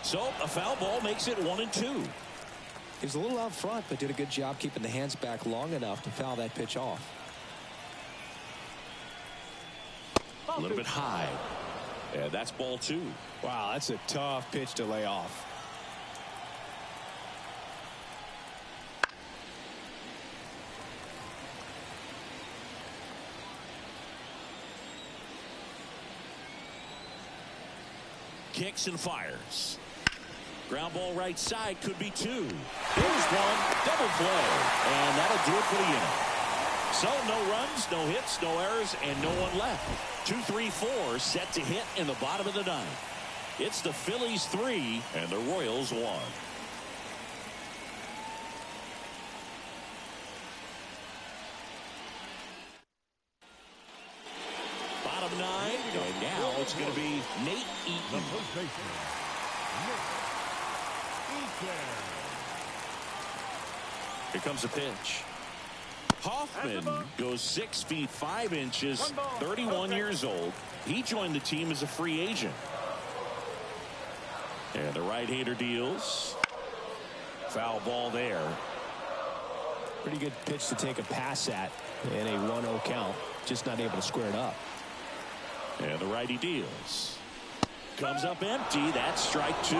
So a foul ball makes it 1-2. He was a little out front, but did a good job keeping the hands back long enough to foul that pitch off. A little bit high. And that's ball 2. Wow, that's a tough pitch to lay off. Kicks and fires. Ground ball right side, could be 2. Here's 1. Double play. And that'll do it for the inning. So no runs, no hits, no errors, and no one left. 2, 3, 4 set to hit in the bottom of the 9th. It's the Phillies 3 and the Royals 1. Bottom 9, and now it's going to be Nate The Eaton. first baseman, Nate Eaton. Here comes a pitch. Hoffman goes 6 feet 5 inches, 31 years old. He joined the team as a free agent. And the right-hander deals. Foul ball there. Pretty good pitch to take a pass at in a 1-0 count. Just not able to square it up. And the righty deals. Comes up empty. That's strike 2.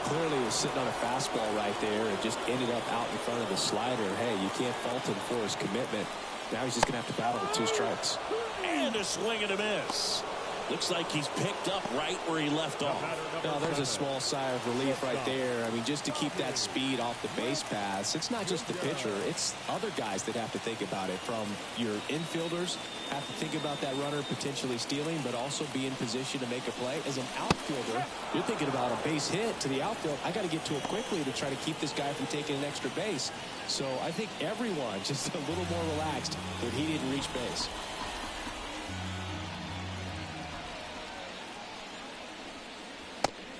Clearly was sitting on a fastball right there and just ended up out in front of the slider. Hey, you can't fault him for his commitment. Now he's just going to have to battle with 2 strikes. And a swing and a miss. Looks like he's picked up right where he left off. Now, there's a small sigh of relief right there. I mean, just to keep that speed off the base paths. It's not just the pitcher. It's other guys that have to think about it. From your infielders have to think about that runner potentially stealing, but also be in position to make a play. As an outfielder, you're thinking about a base hit to the outfield. I got to get to it quickly to try to keep this guy from taking an extra base. So I think everyone just a little more relaxed that he didn't reach base.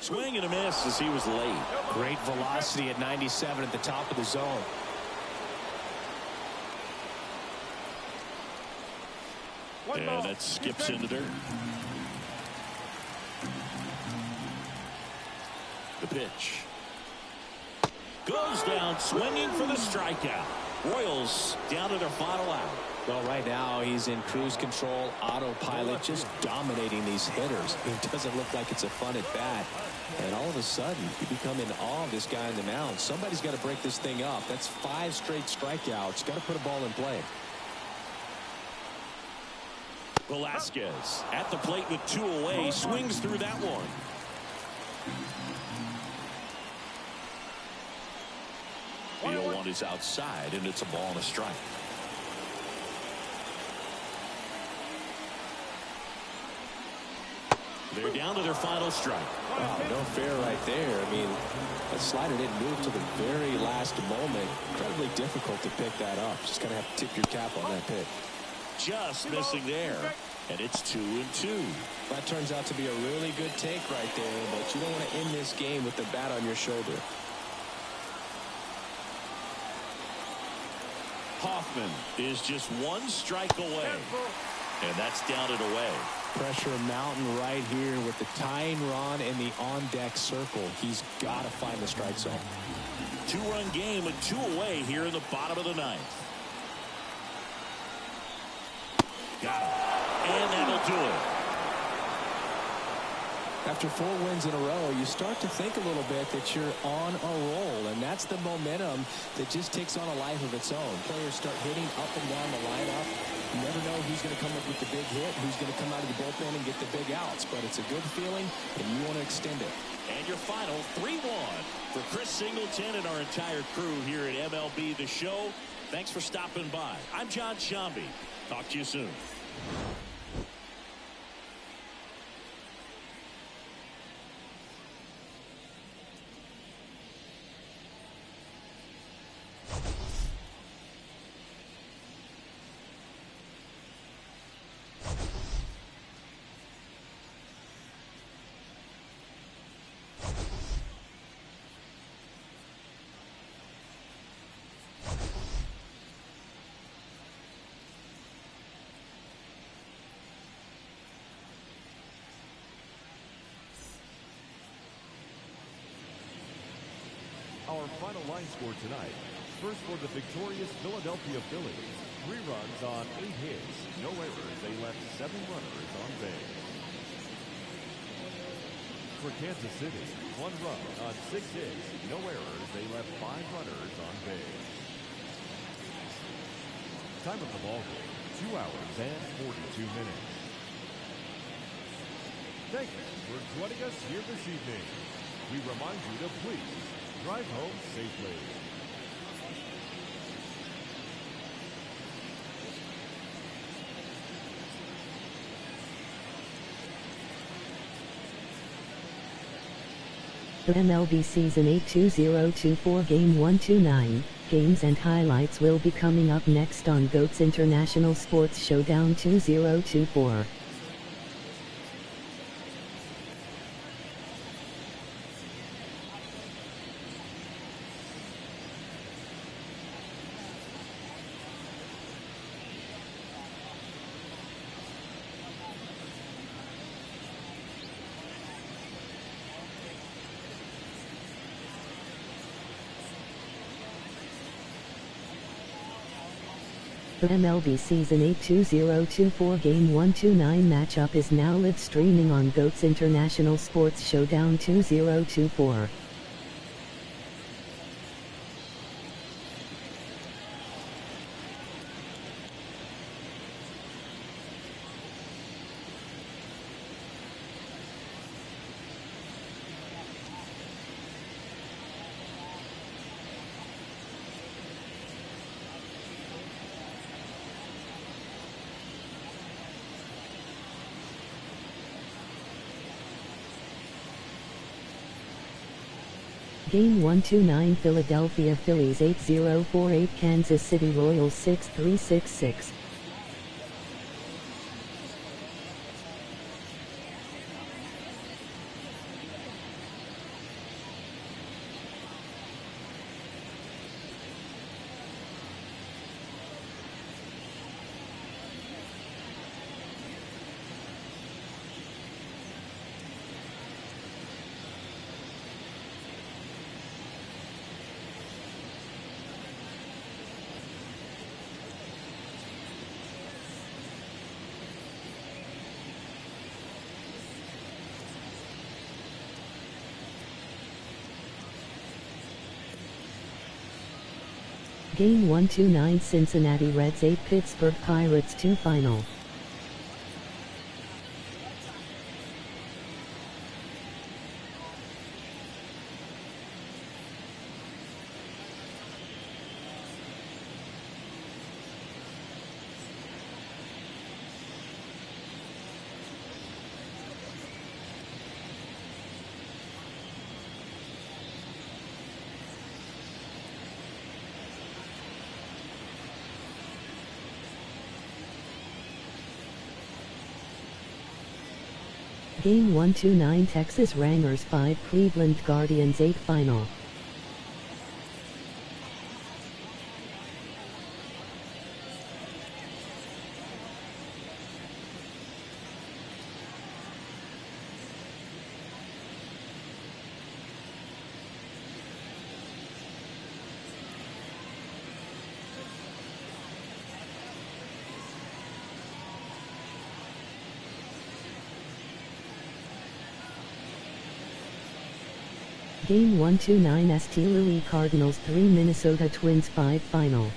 Swing and a miss as he was late. Great velocity at 97 at the top of the zone. And that skips into dirt. The pitch. Goes down swinging for the strikeout. Royals down to their final out. Well, right now he's in cruise control, autopilot, just dominating these hitters. It doesn't look like it's a fun at bat. And all of a sudden, you become in awe of this guy on the mound. Somebody's got to break this thing up. That's 5 straight strikeouts. Got to put a ball in play. Velasquez at the plate with 2 away. Swings through that one. The 0-1 is outside, and it's a ball and a strike. They're down to their final strike. Wow, no fair right there. I mean, that slider didn't move to the very last moment. Incredibly difficult to pick that up. Just going to have to tip your cap on that pitch. Just missing there. And it's 2-2. That turns out to be a really good take right there, but you don't want to end this game with the bat on your shoulder. Hoffman is just 1 strike away. And that's down and away. Pressure mountain right here with the tying run in the on-deck circle. He's got to find the strike zone. 2-run game with 2 away here in the bottom of the 9th. Got him. And that'll do it. After 4 wins in a row, you start to think a little bit that you're on a roll, and that's the momentum that just takes on a life of its own. Players start hitting up and down the lineup. You never know who's going to come up with the big hit, who's going to come out of the bullpen and get the big outs, but it's a good feeling, and you want to extend it. And your final 3-1 for Chris Singleton and our entire crew here at MLB The Show. Thanks for stopping by. I'm John Shambi. Talk to you soon. Our final line score tonight. First for the victorious Philadelphia Phillies. 3 runs on 8 hits. No errors. They left 7 runners on base. For Kansas City, 1 run on 6 hits. No errors. They left 5 runners on base. Time of the ball game, 2 hours and 42 minutes. Thank you for joining us here this evening. We remind you to please drive home safely. The MLB Season 8 2024 Game 129 games and highlights will be coming up next on GOAT's International Sports Showdown 2024. The MLB Season 8 2024 Game 129 matchup is now live streaming on GOAT's International Sports Showdown 2024. Game 129 Philadelphia Phillies 8048 Kansas City Royals 6366. Game 129 Cincinnati Reds 8 Pittsburgh Pirates 2 Final. Game 129 Texas Rangers 5 Cleveland Guardians 8 Final. Game 129 St. Louis Cardinals 3 Minnesota Twins 5 Final.